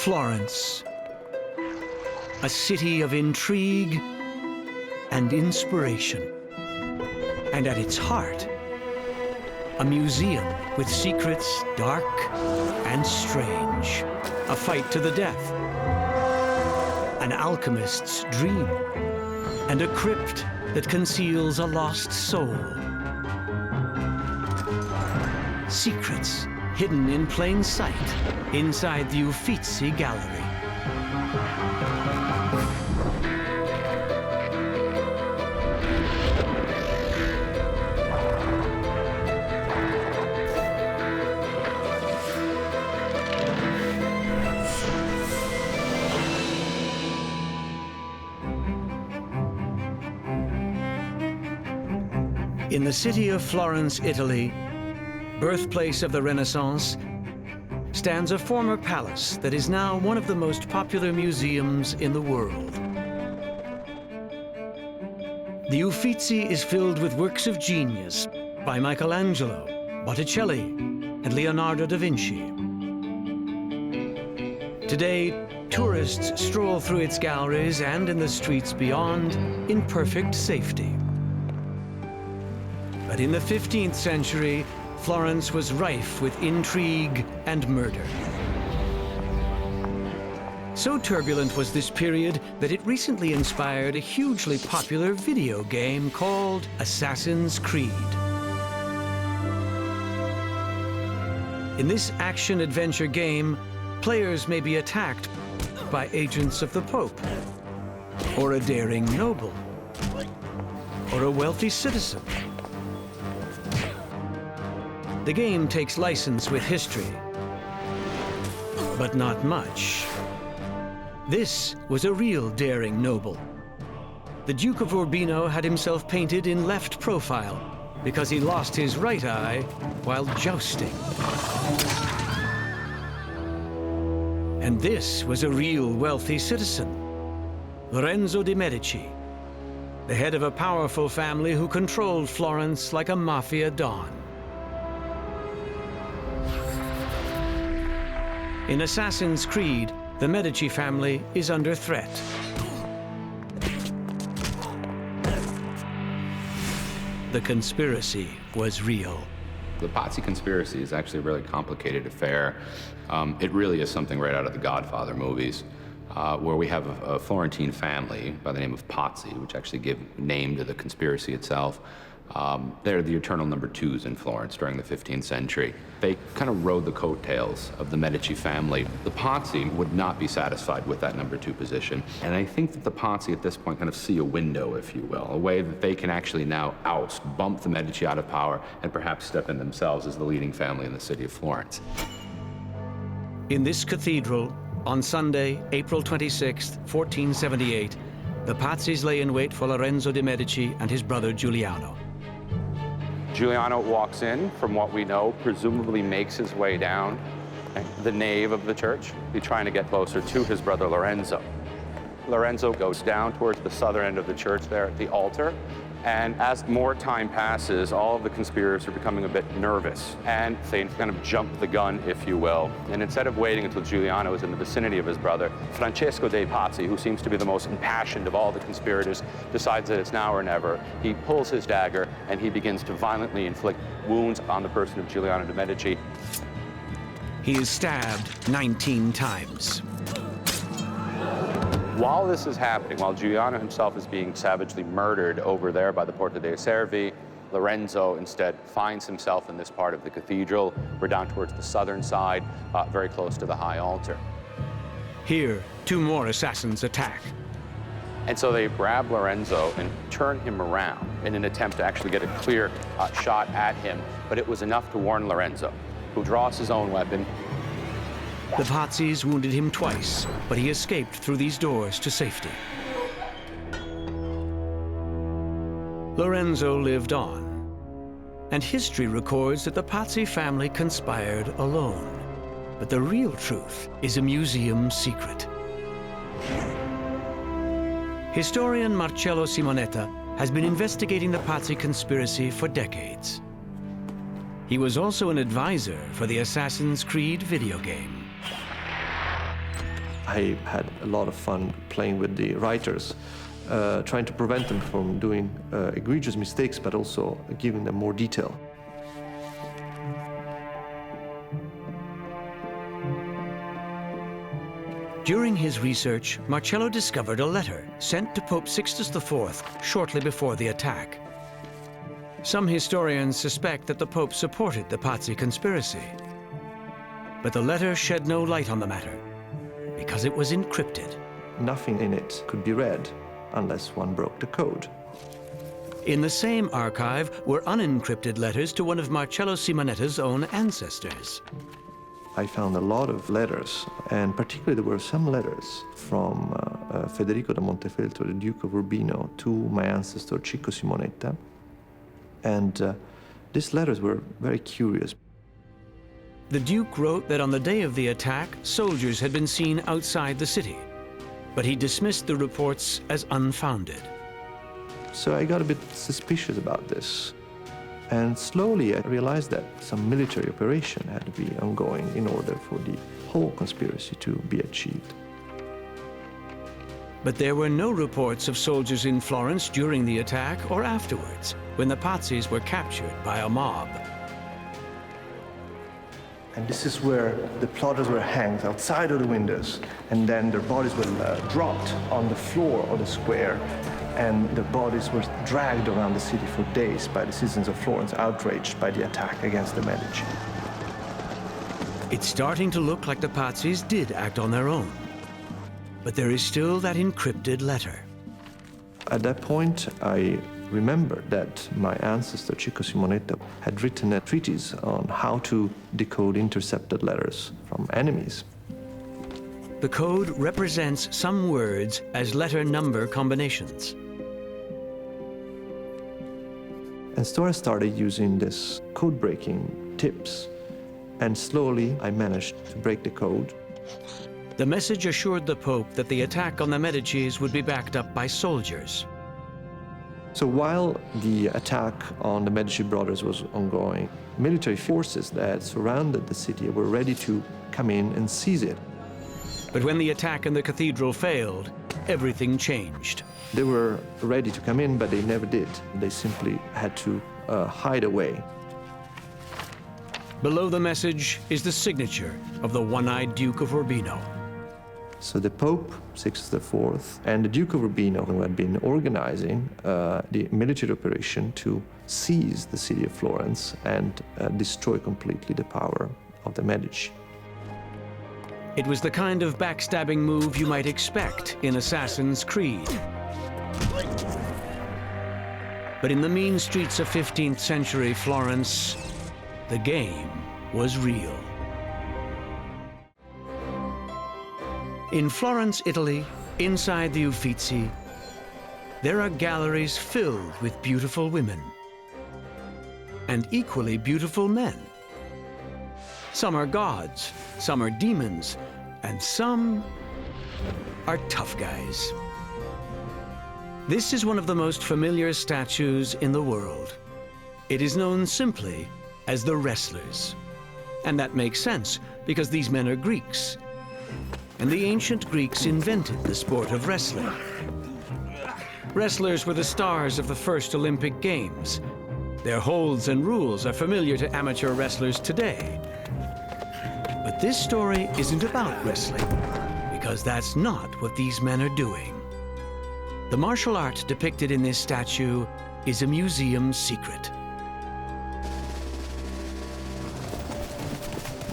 Florence, a city of intrigue and inspiration. And at its heart, a museum with secrets dark and strange. A fight to the death, an alchemist's dream, and a crypt that conceals a lost soul. Secrets hidden in plain sight inside the Uffizi Gallery. In the city of Florence, Italy, birthplace of the Renaissance, stands a former palace that is now one of the most popular museums in the world. The Uffizi is filled with works of genius by Michelangelo, Botticelli, and Leonardo da Vinci. Today, tourists stroll through its galleries and in the streets beyond in perfect safety. But in the 15th century, Florence was rife with intrigue and murder. So turbulent was this period that it recently inspired a hugely popular video game called Assassin's Creed. In this action-adventure game, players may be attacked by agents of the Pope, or a daring noble, or a wealthy citizen. The game takes license with history, but not much. This was a real daring noble. The Duke of Urbino had himself painted in left profile because he lost his right eye while jousting. And this was a real wealthy citizen, Lorenzo de' Medici, the head of a powerful family who controlled Florence like a mafia don. In Assassin's Creed, the Medici family is under threat. The conspiracy was real. The Pazzi Conspiracy is actually a really complicated affair. It really is something right out of the Godfather movies, where we have a Florentine family by the name of Pazzi, which actually give name to the conspiracy itself. They're the eternal number twos in Florence during the 15th century. They kind of rode the coattails of the Medici family. The Pazzi would not be satisfied with that number two position. And I think that the Pazzi at this point kind of see a window, if you will, a way that they can actually now oust, bump the Medici out of power, and perhaps step in themselves as the leading family in the city of Florence. In this cathedral, on Sunday, April 26, 1478, the Pazzis lay in wait for Lorenzo de' Medici and his brother Giuliano. Giuliano walks in, from what we know, presumably makes his way down the nave of the church. He's trying to get closer to his brother Lorenzo. Lorenzo goes down towards the southern end of the church there at the altar. And as more time passes, all of the conspirators are becoming a bit nervous. And they kind of jump the gun, if you will. And instead of waiting until Giuliano is in the vicinity of his brother, Francesco dei Pazzi, who seems to be the most impassioned of all the conspirators, decides that it's now or never. He pulls his dagger and he begins to violently inflict wounds on the person of Giuliano de' Medici. He is stabbed 19 times. While this is happening, while Giuliano himself is being savagely murdered over there by the Porta dei Servi, Lorenzo instead finds himself in this part of the cathedral. We're down towards the southern side, very close to the high altar. Here, two more assassins attack. And so they grab Lorenzo and turn him around in an attempt to actually get a clear shot at him. But it was enough to warn Lorenzo, who draws his own weapon. The Pazzis wounded him twice, but he escaped through these doors to safety. Lorenzo lived on, and history records that the Pazzi family conspired alone. But the real truth is a museum secret. Historian Marcello Simonetta has been investigating the Pazzi conspiracy for decades. He was also an advisor for the Assassin's Creed video game. I had a lot of fun playing with the writers, trying to prevent them from doing egregious mistakes, but also giving them more detail. During his research, Marcello discovered a letter sent to Pope Sixtus IV shortly before the attack. Some historians suspect that the Pope supported the Pazzi Conspiracy. But the letter shed no light on the matter, because it was encrypted. Nothing in it could be read unless one broke the code. In the same archive were unencrypted letters to one of Marcello Simonetta's own ancestors. I found a lot of letters, and particularly there were some letters from Federico da Montefeltro, the Duke of Urbino, to my ancestor Cicco Simonetta. And these letters were very curious. The Duke wrote that on the day of the attack, soldiers had been seen outside the city, but he dismissed the reports as unfounded. So I got a bit suspicious about this. And slowly I realized that some military operation had to be ongoing in order for the whole conspiracy to be achieved. But there were no reports of soldiers in Florence during the attack or afterwards, when the Pazzis were captured by a mob. And this is where the plotters were hanged outside of the windows, and then their bodies were dropped on the floor of the square, and their bodies were dragged around the city for days by the citizens of Florence, outraged by the attack against the Medici. It's starting to look like the Pazzis did act on their own. But there is still that encrypted letter. At that point, I remembered that my ancestor, Cicco Simonetta, had written a treatise on how to decode intercepted letters from enemies. The code represents some words as letter-number combinations. And so I started using this code-breaking tips, and slowly I managed to break the code. The message assured the Pope that the attack on the Medicis would be backed up by soldiers. So while the attack on the Medici brothers was ongoing, military forces that surrounded the city were ready to come in and seize it. But when the attack in the cathedral failed, everything changed. They were ready to come in, but they never did. They simply had to hide away. Below the message is the signature of the one-eyed Duke of Urbino. So the Pope, Sixtus IV, and the Duke of Urbino, who had been organizing the military operation to seize the city of Florence and destroy completely the power of the Medici. It was the kind of backstabbing move you might expect in Assassin's Creed. But in the mean streets of 15th century Florence, the game was real. In Florence, Italy, inside the Uffizi, there are galleries filled with beautiful women and equally beautiful men. Some are gods, some are demons, and some are tough guys. This is one of the most familiar statues in the world. It is known simply as the wrestlers. And that makes sense, because these men are Greeks. And the ancient Greeks invented the sport of wrestling. Wrestlers were the stars of the first Olympic Games. Their holds and rules are familiar to amateur wrestlers today. But this story isn't about wrestling, because that's not what these men are doing. The martial art depicted in this statue is a museum secret.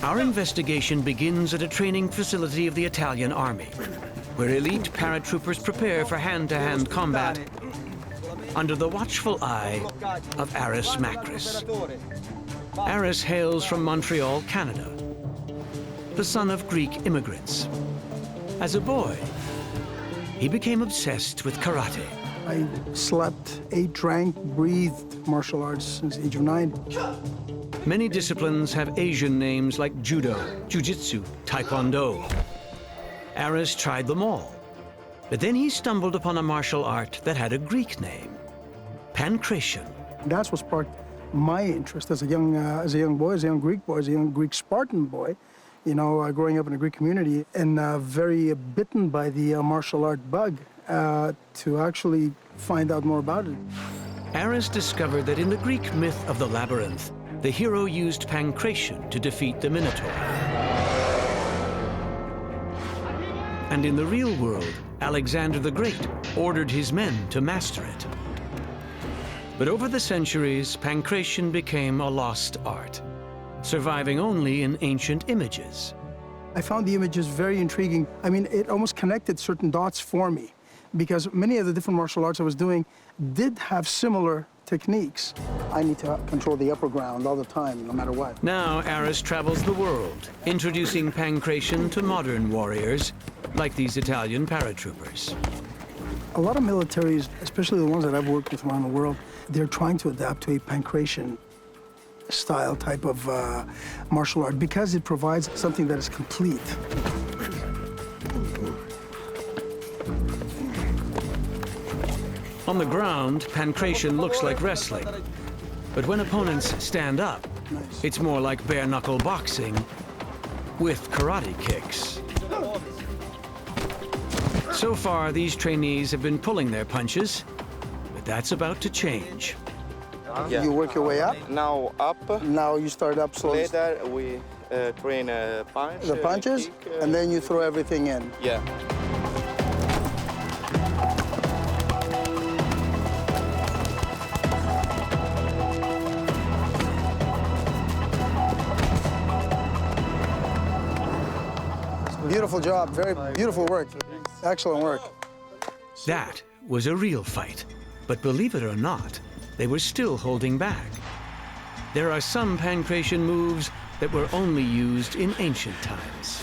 Our investigation begins at a training facility of the Italian army, where elite paratroopers prepare for hand-to-hand combat under the watchful eye of Aris Macris. Aris hails from Montreal, Canada, the son of Greek immigrants. As a boy, he became obsessed with karate. I slept, ate, drank, breathed martial arts since the age of 9. Many disciplines have Asian names like judo, jiu-jitsu, taekwondo. Aris tried them all, but then he stumbled upon a martial art that had a Greek name, pankration. That's what sparked my interest as a young boy, as a young Greek boy, as a young Greek Spartan boy, you know, growing up in a Greek community and very bitten by the martial art bug to actually find out more about it. Aris discovered that in the Greek myth of the labyrinth, the hero used pancration to defeat the Minotaur. And in the real world, Alexander the Great ordered his men to master it. But over the centuries, pancration became a lost art, surviving only in ancient images. I found the images very intriguing. I mean, it almost connected certain dots for me, because many of the different martial arts I was doing did have similar techniques. I need to control the upper ground all the time, no matter what. Now Aris travels the world, introducing pancration to modern warriors, like these Italian paratroopers. A lot of militaries, especially the ones that I've worked with around the world, they're trying to adapt to a pancration style type of martial art because it provides something that is complete. On the ground, pancration looks like wrestling. But when opponents stand up, it's more like bare-knuckle boxing with karate kicks. So far, these trainees have been pulling their punches, but that's about to change. Yeah. You work your way up? Now up. Now you start up slowly. Later we train a punch. The punches, kick, and then you throw everything in. Yeah. Beautiful job, very beautiful work. Excellent work. That was a real fight. But believe it or not, they were still holding back. There are some pancration moves that were only used in ancient times.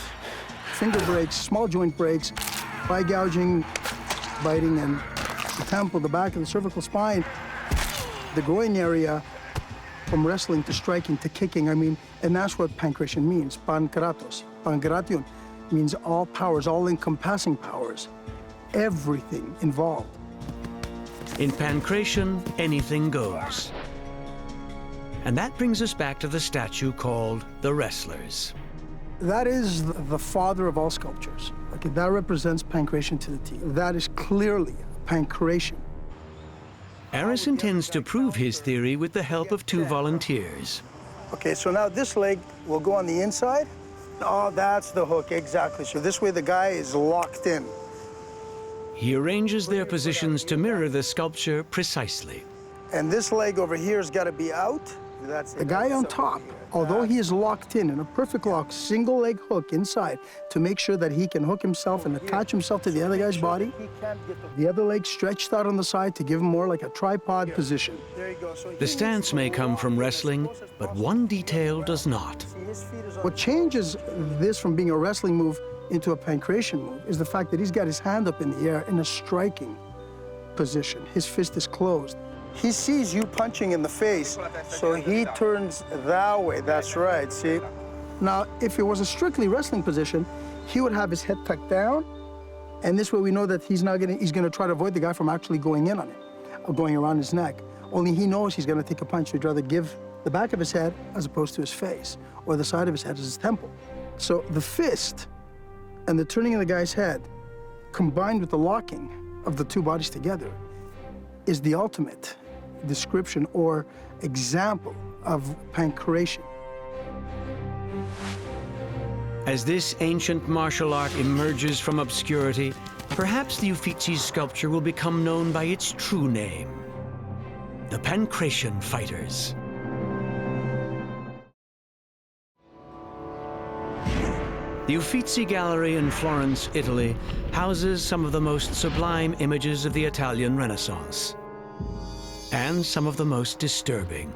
Finger breaks, small joint breaks, eye gouging, biting, and the temple, the back of the cervical spine, the groin area, from wrestling to striking to kicking, I mean, and that's what pancration means, pankratos, pankration means all powers, all encompassing powers, everything involved. In pancration, anything goes. And that brings us back to the statue called the Wrestlers. That is the father of all sculptures. Okay, that represents pancration to the T. That is clearly pancration. Aris intends to prove his theory with the help of two volunteers. Okay, so now this leg will go on the inside. Oh, that's the hook, exactly. So this way the guy is locked in. He arranges their positions to mirror the sculpture precisely. And this leg over here has got to be out. The guy on top, although he is locked in a perfect lock, single leg hook inside to make sure that he can hook himself and attach himself to the other guy's body. The other leg stretched out on the side to give him more like a tripod position. The stance may come from wrestling, but one detail does not. What changes this from being a wrestling move into a pancration move is the fact that he's got his hand up in the air in a striking position. His fist is closed. He sees you punching in the face, so he turns that way. That's right, see? Now, if it was a strictly wrestling position, he would have his head tucked down, and this way we know that he's gonna try to avoid the guy from actually going in on him, or going around his neck. Only he knows he's gonna take a punch, so he'd rather give the back of his head as opposed to his face, or the side of his head as his temple. So the fist and the turning of the guy's head, combined with the locking of the two bodies together, is the ultimate description or example of pancration. As this ancient martial art emerges from obscurity, perhaps the Uffizi sculpture will become known by its true name, the Pancration Fighters. The Uffizi Gallery in Florence, Italy, houses some of the most sublime images of the Italian Renaissance, and some of the most disturbing.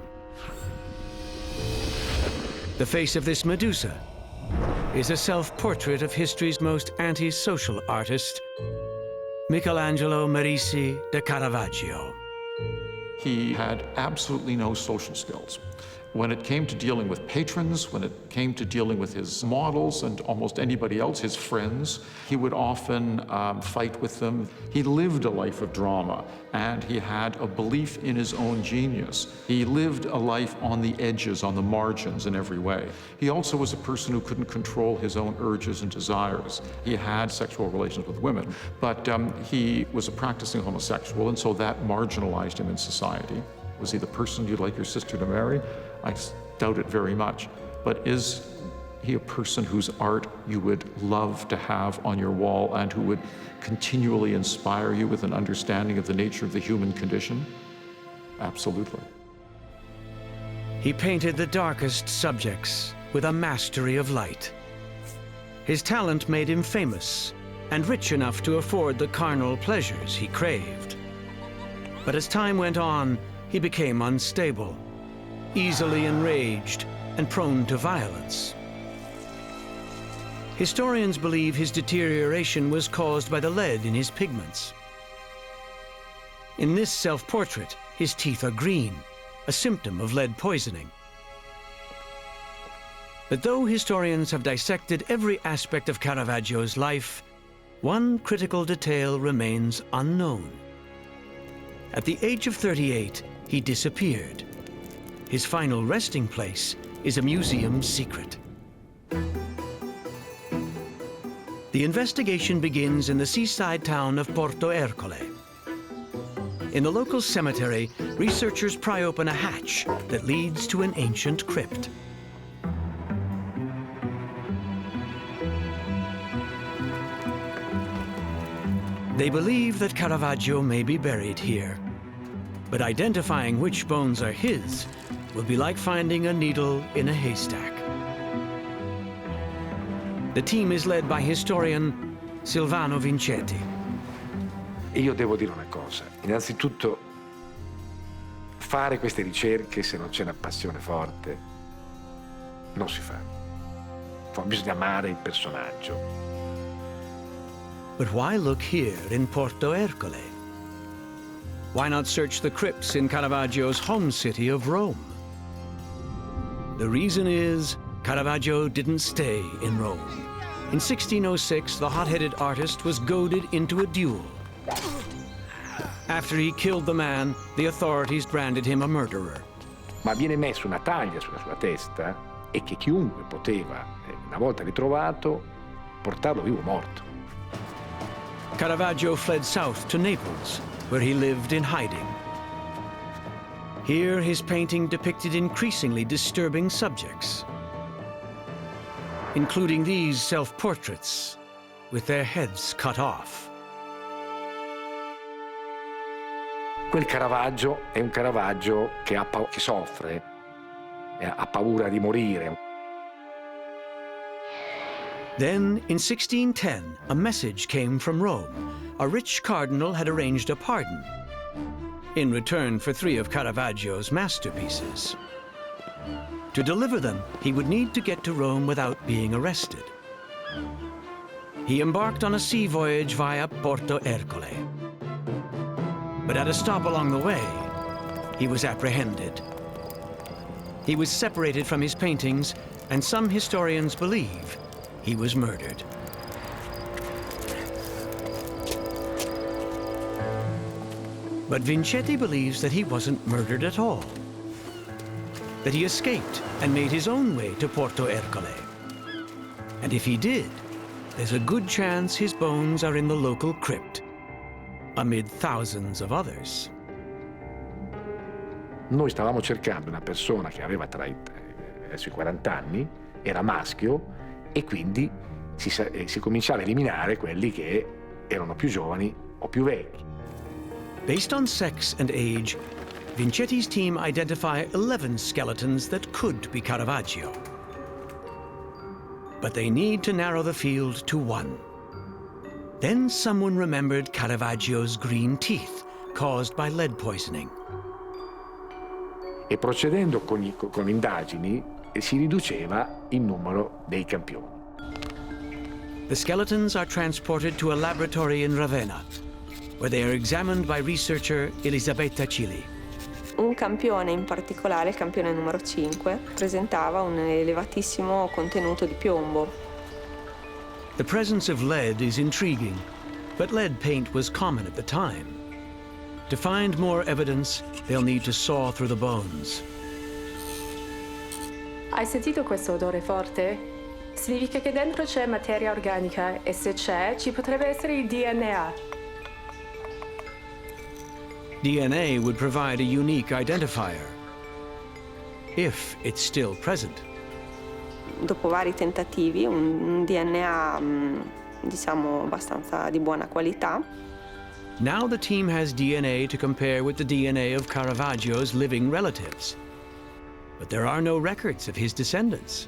The face of this Medusa is a self-portrait of history's most anti-social artist, Michelangelo Medici de Caravaggio. He had absolutely no social skills. When it came to dealing with patrons, when it came to dealing with his models and almost anybody else, his friends, he would often fight with them. He lived a life of drama, and he had a belief in his own genius. He lived a life on the edges, on the margins in every way. He also was a person who couldn't control his own urges and desires. He had sexual relations with women, but he was a practicing homosexual, and so that marginalized him in society. Was he the person you'd like your sister to marry? I doubt it very much. But is he a person whose art you would love to have on your wall and who would continually inspire you with an understanding of the nature of the human condition? Absolutely. He painted the darkest subjects with a mastery of light. His talent made him famous and rich enough to afford the carnal pleasures he craved. But as time went on, he became unstable, easily enraged, and prone to violence. Historians believe his deterioration was caused by the lead in his pigments. In this self-portrait, his teeth are green, a symptom of lead poisoning. But though historians have dissected every aspect of Caravaggio's life, one critical detail remains unknown. At the age of 38, he disappeared. His final resting place is a museum secret. The investigation begins in the seaside town of Porto Ercole. In the local cemetery, researchers pry open a hatch that leads to an ancient crypt. They believe that Caravaggio may be buried here, but identifying which bones are his will be like finding a needle in a haystack. The team is led by historian Silvano Vincetti. Io devo dire una cosa. Innanzitutto, fare queste ricerche se non c'è una passione forte non si fa. Bisogna amare il personaggio. But why look here in Porto Ercole? Why not search the crypts in Caravaggio's home city of Rome? The reason is Caravaggio didn't stay in Rome. In 1606, the hot-headed artist was goaded into a duel. After he killed the man, the authorities branded him a murderer. Ma viene messa una taglia sulla sua testa e che chiunque poteva, una volta ritrovato, portarlo vivo o morto. Caravaggio fled south to Naples, where he lived in hiding. Here, his painting depicted increasingly disturbing subjects, including these self-portraits with their heads cut off. Quel Caravaggio è un Caravaggio che soffre, ha paura di morire. Then, in 1610, a message came from Rome. A rich cardinal had arranged a pardon in return for 3 of Caravaggio's masterpieces. To deliver them, he would need to get to Rome without being arrested. He embarked on a sea voyage via Porto Ercole. But at a stop along the way, he was apprehended. He was separated from his paintings, and some historians believe he was murdered. But Vincetti believes that he wasn't murdered at all, that he escaped and made his own way to Porto Ercole. And if he did, there's a good chance his bones are in the local crypt, amid thousands of others. Noi stavamo cercando una persona che aveva verso i 40 anni, era maschio, e quindi si cominciava a eliminare quelli che erano più giovani o più vecchi. Based on sex and age, Vincetti's team identify 11 skeletons that could be Caravaggio. But they need to narrow the field to 1. Then someone remembered Caravaggio's green teeth caused by lead poisoning. E procedendo con indagini si riduceva il numero dei campioni. The skeletons are transported to a laboratory in Ravenna, where they are examined by researcher Elisabetta Cili. Un campione in particolare, il campione numero 5, presentava un elevatissimo contenuto di piombo. The presence of lead is intriguing, but lead paint was common at the time. To find more evidence, they'll need to saw through the bones. Hai sentito questo odore forte? Significa che dentro c'è materia organica e se c'è, ci potrebbe essere il DNA. DNA would provide a unique identifier, if it's still present. Dopo vari tentativi, un DNA, diciamo, abbastanza di buona qualità. Now the team has DNA to compare with the DNA of Caravaggio's living relatives. But there are no records of his descendants.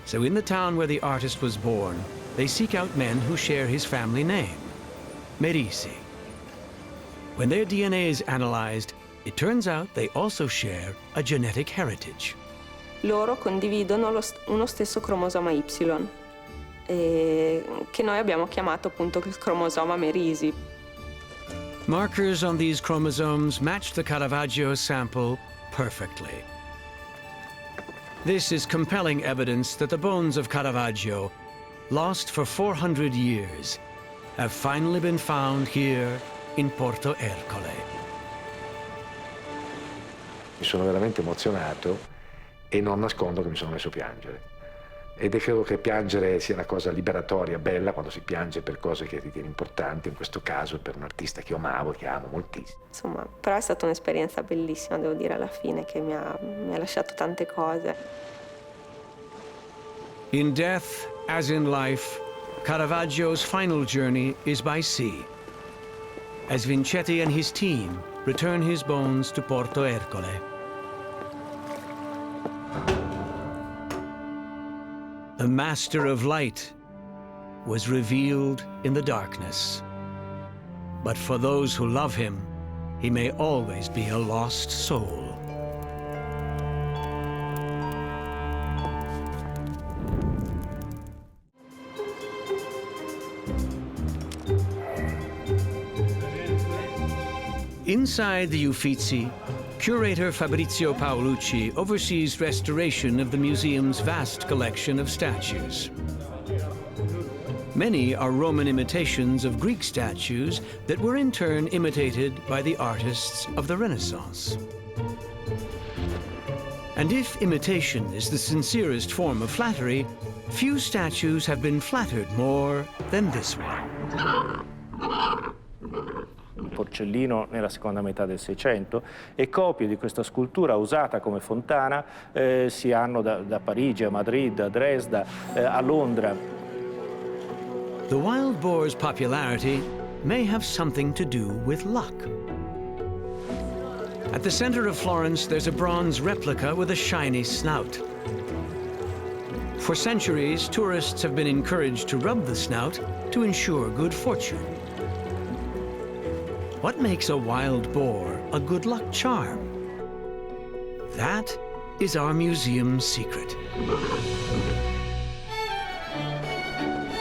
So in the town where the artist was born, they seek out men who share his family name, Medici. When their DNA is analyzed, it turns out they also share a genetic heritage. Loro condividono uno stesso cromosoma Y, che noi abbiamo chiamato appunto il cromosoma Merisi. Markers on these chromosomes match the Caravaggio sample perfectly. This is compelling evidence that the bones of Caravaggio, lost for 400 years, have finally been found here in Porto Ercole. Mi sono veramente emozionato e non nascondo che mi sono messo a piangere. Ed credo che piangere sia una cosa liberatoria, bella, quando si piange per cose che ritieni importanti, in questo caso per un artista che io amavo, che amo moltissimo. Insomma, però è stata un'esperienza bellissima, devo dire, alla fine, che mi ha lasciato tante cose. In death, as in life, Caravaggio's final journey is by sea, as Vincetti and his team return his bones to Porto Ercole. The master of light was revealed in the darkness. But for those who love him, he may always be a lost soul. Inside the Uffizi, curator Fabrizio Paolucci oversees restoration of the museum's vast collection of statues. Many are Roman imitations of Greek statues that were in turn imitated by the artists of the Renaissance. And if imitation is the sincerest form of flattery, few statues have been flattered more than this one. Porcellino nella seconda metà del Seicento, e copie di questa scultura usata come fontana si hanno da Parigi a Madrid, a Dresda, a Londra. The wild boar's popularity may have something to do with luck. At the center of Florence, there's a bronze replica with a shiny snout. For centuries, tourists have been encouraged to rub the snout to ensure good fortune. What makes a wild boar a good luck charm? That is our museum's secret.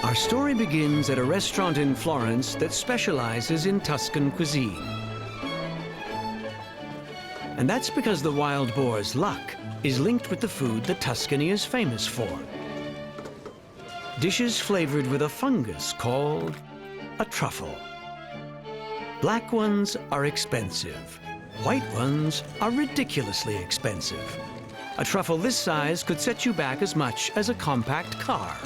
Our story begins at a restaurant in Florence that specializes in Tuscan cuisine. And that's because the wild boar's luck is linked with the food that Tuscany is famous for. Dishes flavored with a fungus called a truffle. Black ones are expensive. White ones are ridiculously expensive. A truffle this size could set you back as much as a compact car.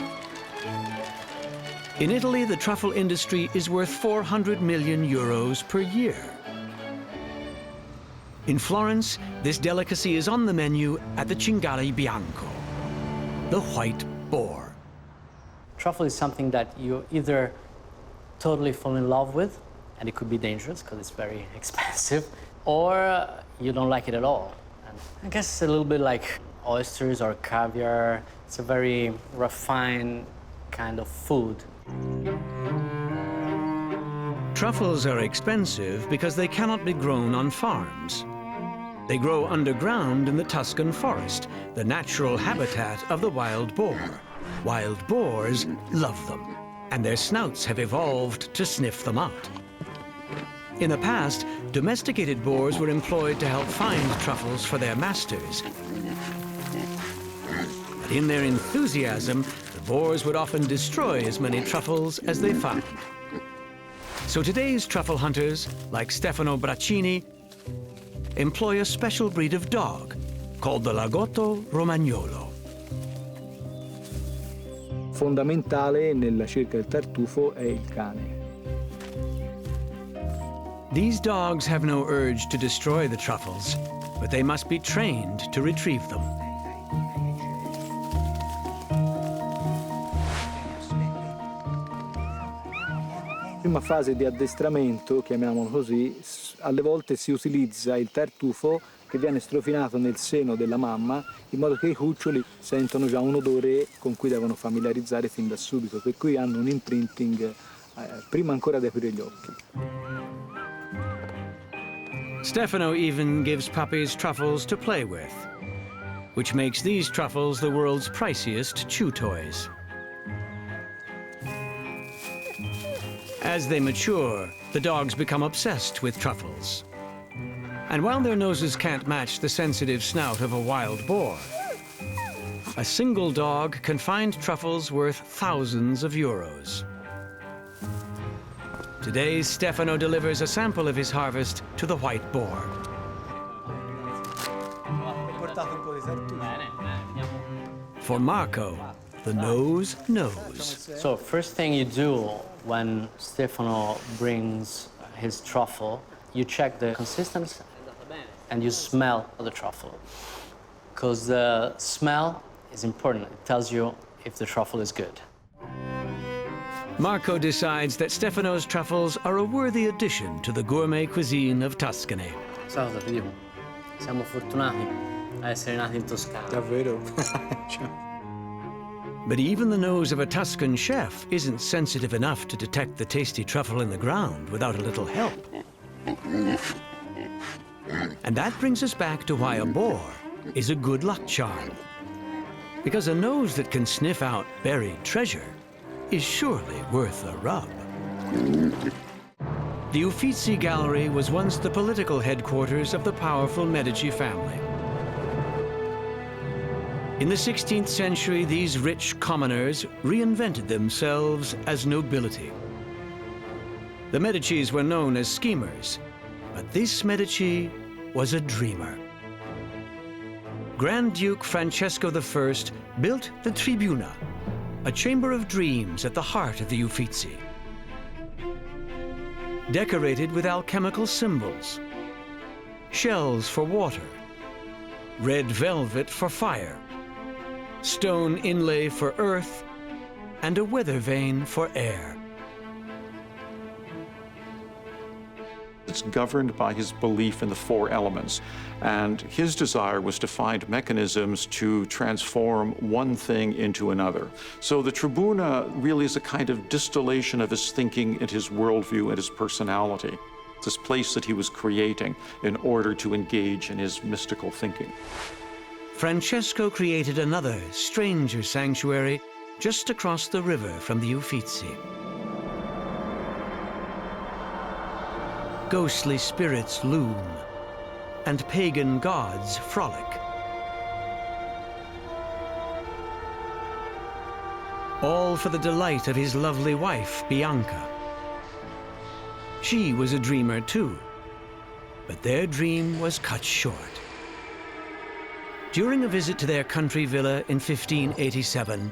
In Italy, the truffle industry is worth 400 million euros per year. In Florence, this delicacy is on the menu at the Cingari Bianco, the white boar. Truffle is something that you either totally fall in love with, and it could be dangerous because it's very expensive, or you don't like it at all. And I guess it's a little bit like oysters or caviar. It's a very refined kind of food. Truffles are expensive because they cannot be grown on farms. They grow underground in the Tuscan forest, the natural habitat of the wild boar. Wild boars love them, and their snouts have evolved to sniff them out. In the past, domesticated boars were employed to help find truffles for their masters. But in their enthusiasm, the boars would often destroy as many truffles as they found. So today's truffle hunters, like Stefano Braccini, employ a special breed of dog called the Lagotto Romagnolo. Fondamentale nella cerca del tartufo è il cane. These dogs have no urge to destroy the truffles, but they must be trained to retrieve them. Prima fase di addestramento, chiamiamolo così, alle volte si utilizza il tartufo che viene strofinato nel seno della mamma in modo che i cuccioli sentono già un odore con cui devono familiarizzare fin da subito, per cui hanno un imprinting prima ancora di aprire gli occhi. Stefano even gives puppies truffles to play with, which makes these truffles the world's priciest chew toys. As they mature, the dogs become obsessed with truffles. And while their noses can't match the sensitive snout of a wild boar, a single dog can find truffles worth thousands of euros. Today, Stefano delivers a sample of his harvest to the white boar. For Marco, the nose knows. So first thing you do when Stefano brings his truffle, you check the consistency and you smell the truffle. Because the smell is important. It tells you if the truffle is good. Marco decides that Stefano's truffles are a worthy addition to the gourmet cuisine of Tuscany. Sai cosa ti dico? Siamo fortunati a essere nati in Toscana. Davvero? But even the nose of a Tuscan chef isn't sensitive enough to detect the tasty truffle in the ground without a little help. And that brings us back to why a boar is a good luck charm. Because a nose that can sniff out buried treasure is surely worth a rub. The Uffizi Gallery was once the political headquarters of the powerful Medici family. In the 16th century, these rich commoners reinvented themselves as nobility. The Medicis were known as schemers, but this Medici was a dreamer. Grand Duke Francesco I built the Tribuna, a chamber of dreams at the heart of the Uffizi. Decorated with alchemical symbols, shells for water, red velvet for fire, stone inlay for earth, and a weather vane for air. It's governed by his belief in the four elements, and his desire was to find mechanisms to transform one thing into another. So the Tribuna really is a kind of distillation of his thinking and his worldview and his personality. This place that he was creating in order to engage in his mystical thinking. Francesco created another, stranger sanctuary just across the river from the Uffizi. Ghostly spirits loom, and pagan gods frolic. All for the delight of his lovely wife, Bianca. She was a dreamer too, but their dream was cut short. During a visit to their country villa in 1587,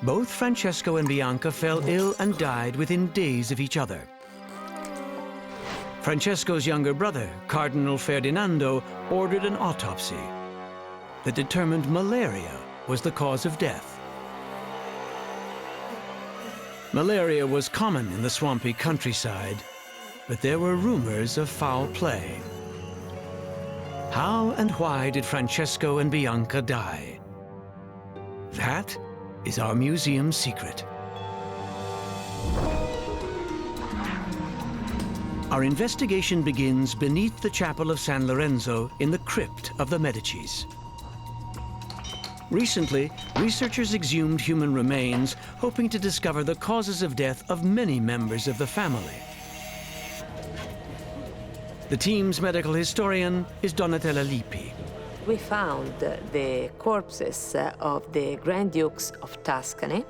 both Francesco and Bianca fell ill and died within days of each other. Francesco's younger brother, Cardinal Ferdinando, ordered an autopsy that determined malaria was the cause of death. Malaria was common in the swampy countryside, but there were rumors of foul play. How and why did Francesco and Bianca die? That is our museum secret. Our investigation begins beneath the chapel of San Lorenzo in the crypt of the Medicis. Recently, researchers exhumed human remains, hoping to discover the causes of death of many members of the family. The team's medical historian is Donatella Lippi. We found the corpses of the Grand Dukes of Tuscany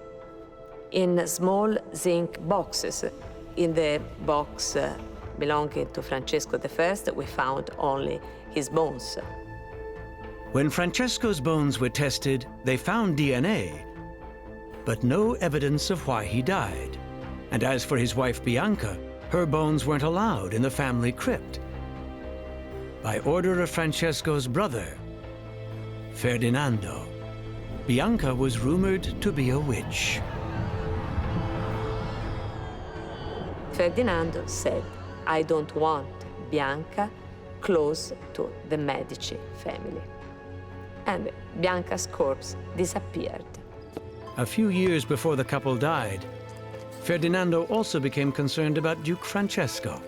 in small zinc boxes. In the box belonging to Francesco I, we found only his bones. When Francesco's bones were tested, they found DNA, but no evidence of why he died. And as for his wife Bianca, her bones weren't allowed in the family crypt. By order of Francesco's brother, Ferdinando, Bianca was rumored to be a witch. Ferdinando said, "I don't want Bianca close to the Medici family." And Bianca's corpse disappeared. A few years before the couple died, Ferdinando also became concerned about Duke Francesco.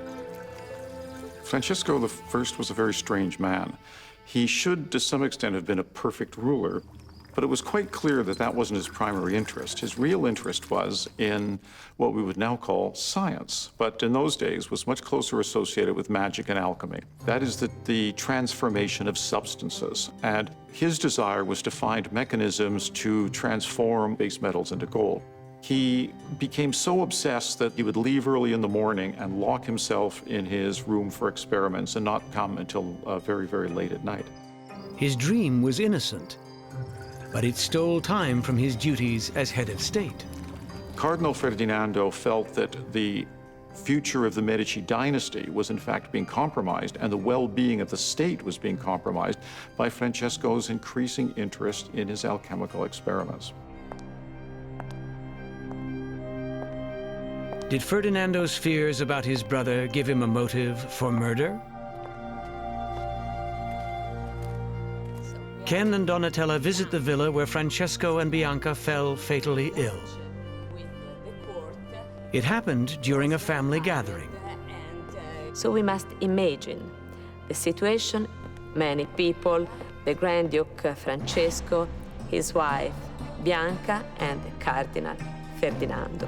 Francesco I was a very strange man. He should, to some extent, have been a perfect ruler, but it was quite clear that that wasn't his primary interest. His real interest was in what we would now call science, but in those days was much closer associated with magic and alchemy. That is the transformation of substances. And his desire was to find mechanisms to transform base metals into gold. He became so obsessed that he would leave early in the morning and lock himself in his room for experiments and not come until very, very late at night. His dream was innocent, but it stole time from his duties as head of state. Cardinal Ferdinando felt that the future of the Medici dynasty was in fact being compromised, and the well-being of the state was being compromised by Francesco's increasing interest in his alchemical experiments. Did Ferdinando's fears about his brother give him a motive for murder? Ken and Donatella visit the villa where Francesco and Bianca fell fatally ill. It happened during a family gathering. So we must imagine the situation, many people, the Grand Duke Francesco, his wife Bianca, and Cardinal Ferdinando.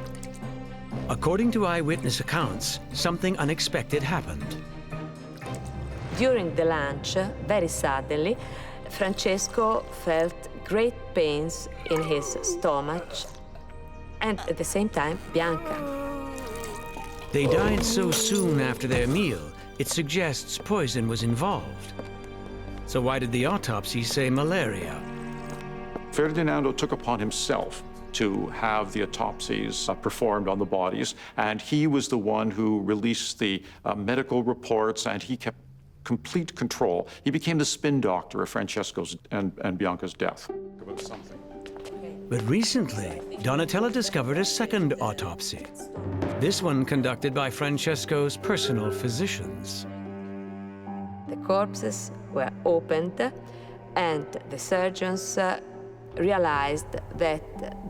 According to eyewitness accounts, something unexpected happened. During the lunch, very suddenly, Francesco felt great pains in his stomach, and at the same time, Bianca. They died so soon after their meal, it suggests poison was involved. So why did the autopsy say malaria? Ferdinando took upon himself to have the autopsies performed on the bodies, and he was the one who released the medical reports, and he kept complete control. He became the spin doctor of Francesco's and Bianca's death. But recently, Donatella discovered a second autopsy. This one conducted by Francesco's personal physicians. The corpses were opened, and the surgeons realized that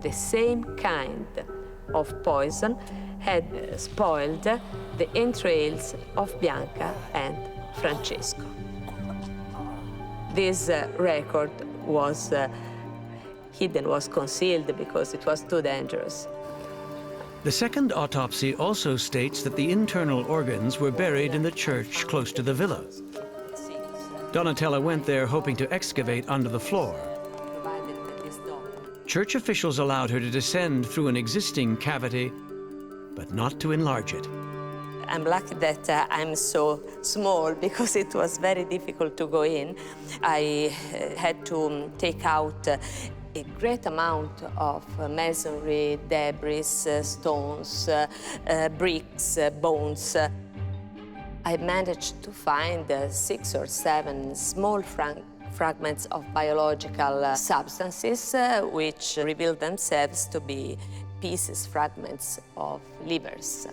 the same kind of poison had spoiled the entrails of Bianca and Francesco. This record was hidden, was concealed because it was too dangerous. The second autopsy also states that the internal organs were buried in the church close to the villa. Donatella went there hoping to excavate under the floor. Church officials allowed her to descend through an existing cavity, but not to enlarge it. I'm lucky that I'm so small because it was very difficult to go in. I had to take out a great amount of masonry, debris, stones, bricks, bones. I managed to find 6 or 7 small fragments of biological substances which revealed themselves to be pieces, fragments of livers.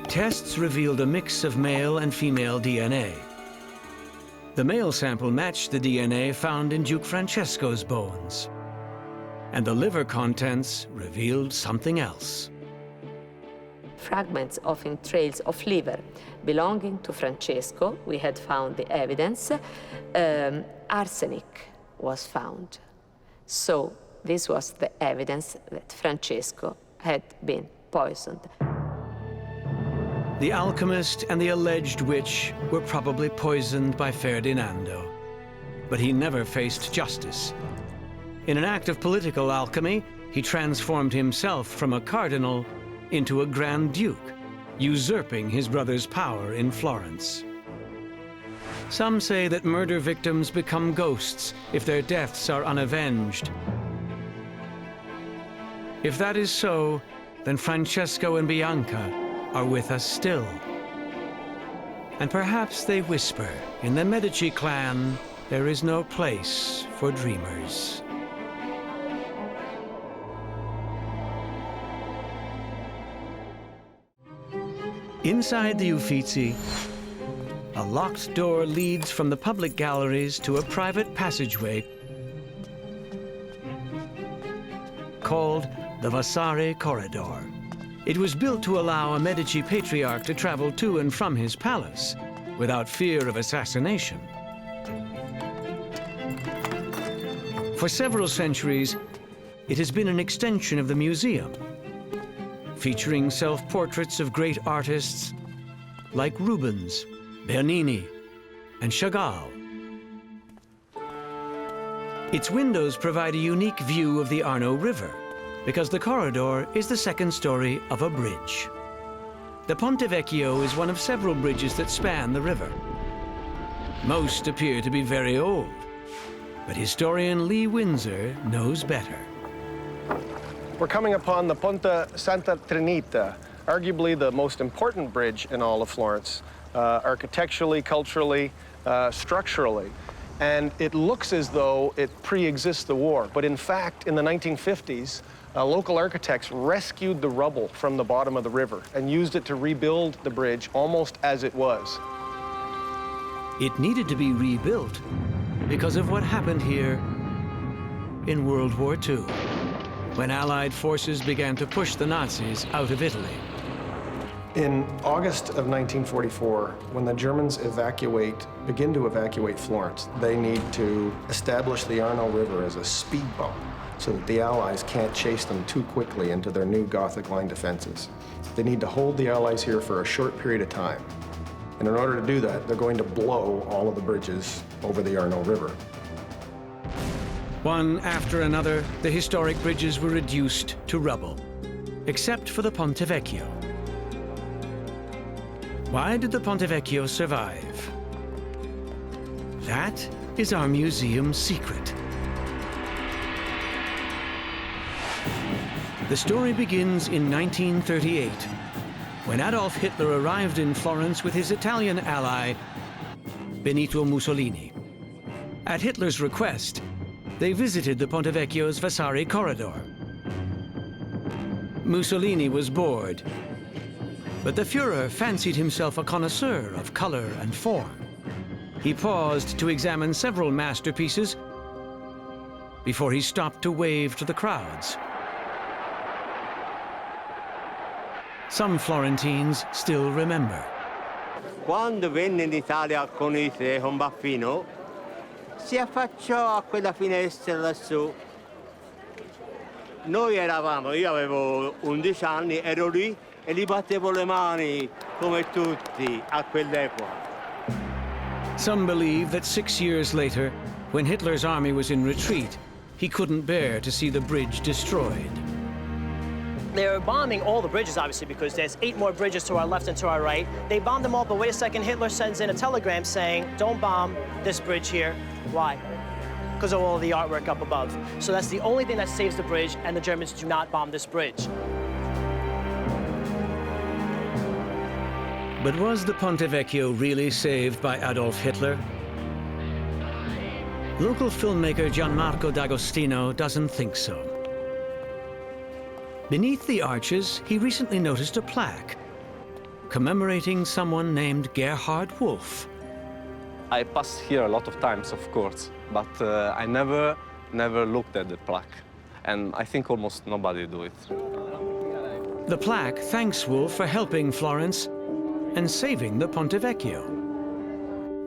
Tests revealed a mix of male and female DNA. The male sample matched the DNA found in Duke Francesco's bones. And the liver contents revealed something else. Fragments of entrails of liver belonging to Francesco. We had found the evidence. Arsenic was found. So this was the evidence that Francesco had been poisoned. The alchemist and the alleged witch were probably poisoned by Ferdinando, but he never faced justice. In an act of political alchemy, he transformed himself from a cardinal into a Grand Duke, usurping his brother's power in Florence. Some say that murder victims become ghosts if their deaths are unavenged. If that is so, then Francesco and Bianca are with us still. And perhaps they whisper, in the Medici clan, there is no place for dreamers. Inside the Uffizi, a locked door leads from the public galleries to a private passageway called the Vasari Corridor. It was built to allow a Medici patriarch to travel to and from his palace without fear of assassination. For several centuries, it has been an extension of the museum, featuring self-portraits of great artists like Rubens, Bernini, and Chagall. Its windows provide a unique view of the Arno River, because the corridor is the second story of a bridge. The Ponte Vecchio is one of several bridges that span the river. Most appear to be very old, but historian Lee Windsor knows better. We're coming upon the Ponte Santa Trinita, arguably the most important bridge in all of Florence, architecturally, culturally, structurally. And it looks as though it pre-exists the war, but in fact, in the 1950s, local architects rescued the rubble from the bottom of the river and used it to rebuild the bridge almost as it was. It needed to be rebuilt because of what happened here in World War II, when Allied forces began to push the Nazis out of Italy. In August of 1944, when the Germans begin to evacuate Florence, they need to establish the Arno River as a speed bump so that the Allies can't chase them too quickly into their new Gothic line defenses. They need to hold the Allies here for a short period of time. And in order to do that, they're going to blow all of the bridges over the Arno River. One after another, the historic bridges were reduced to rubble, except for the Ponte Vecchio. Why did the Ponte Vecchio survive? That is our museum's secret. The story begins in 1938, when Adolf Hitler arrived in Florence with his Italian ally, Benito Mussolini. At Hitler's request, they visited the Ponte Vecchio's Vasari Corridor. Mussolini was bored, but the Führer fancied himself a connoisseur of color and form. He paused to examine several masterpieces before he stopped to wave to the crowds. Some Florentines still remember. Quando venne in Italia con un baffino, si affacciò a quella finestra lassù. Io avevo 11 anni, ero lì e gli battevo le mani come tutti a quell'epoca. Some believe that 6 years later, when Hitler's army was in retreat, he couldn't bear to see the bridge destroyed. They were bombing all the bridges, obviously, because there's 8 more bridges to our left and to our right. They bombed them all, but wait a second, Hitler sends in a telegram saying, don't bomb this bridge here. Why? Because of all the artwork up above. So that's the only thing that saves the bridge, and the Germans do not bomb this bridge. But was the Ponte Vecchio really saved by Adolf Hitler? Local filmmaker Gianmarco D'Agostino doesn't think so. Beneath the arches, he recently noticed a plaque commemorating someone named Gerhard Wolff. I passed here a lot of times, of course, but I never looked at the plaque. And I think almost nobody do it. The plaque thanks Wolff for helping Florence and saving the Ponte Vecchio.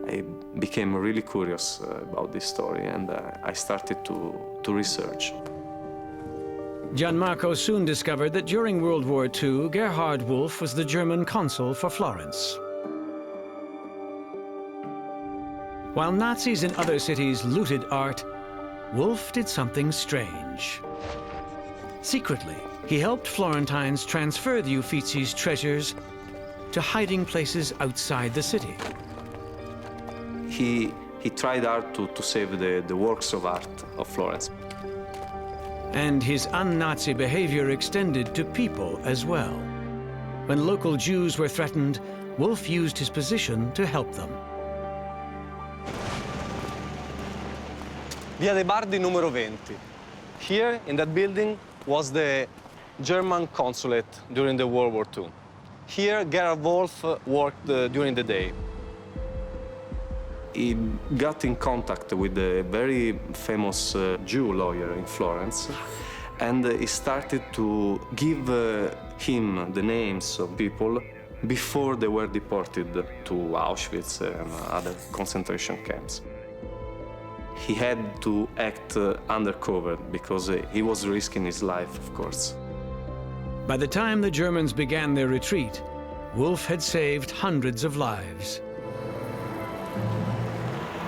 I became really curious about this story, and I started to research. Gianmarco soon discovered that during World War II, Gerhard Wolff was the German consul for Florence. While Nazis in other cities looted art, Wolff did something strange. Secretly, he helped Florentines transfer the Uffizi's treasures to hiding places outside the city. He tried hard to save the works of art of Florence. And his un-Nazi behavior extended to people as well. When local Jews were threatened, Wolff used his position to help them. Via dei Bardi numero 20. Here, in that building, was the German consulate during the World War II. Here, Gerhard Wolff worked during the day. He got in contact with a very famous Jew lawyer in Florence, and he started to give him the names of people before they were deported to Auschwitz and other concentration camps. He had to act undercover because he was risking his life, of course. By the time the Germans began their retreat, Wolff had saved hundreds of lives.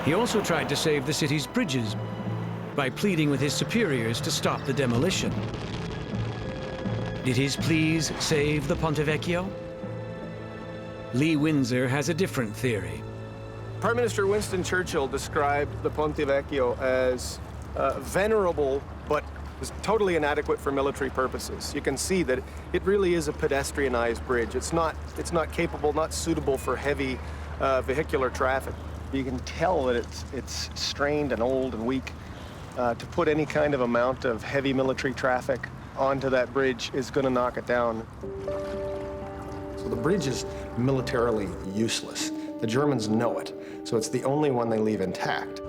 He also tried to save the city's bridges by pleading with his superiors to stop the demolition. Did his pleas save the Ponte Vecchio? Lee Windsor has a different theory. Prime Minister Winston Churchill described the Ponte Vecchio as venerable, but is totally inadequate for military purposes. You can see that it really is a pedestrianized bridge. It's not capable, not suitable for heavy vehicular traffic. You can tell that it's strained and old and weak. To put any kind of amount of heavy military traffic onto that bridge is going to knock it down. So the bridge is militarily useless. The Germans know it, so it's the only one they leave intact.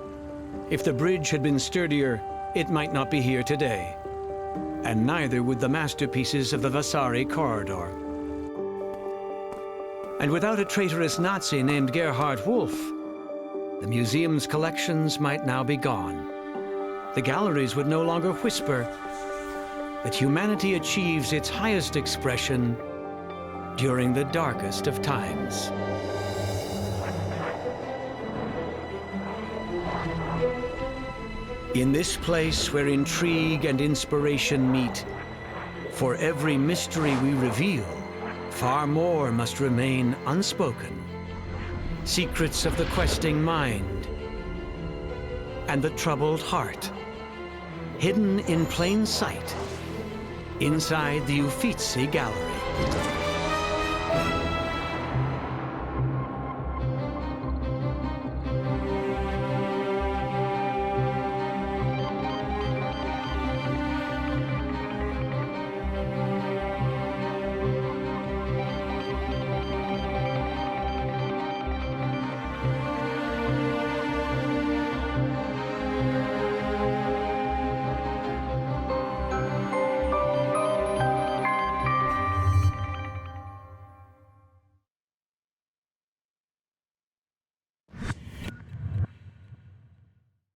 If the bridge had been sturdier, it might not be here today. And neither would the masterpieces of the Vasari corridor. And without a traitorous Nazi named Gerhard Wolff, the museum's collections might now be gone. The galleries would no longer whisper that humanity achieves its highest expression during the darkest of times. In this place where intrigue and inspiration meet, for every mystery we reveal, far more must remain unspoken. Secrets of the questing mind and the troubled heart, hidden in plain sight inside the Uffizi Gallery.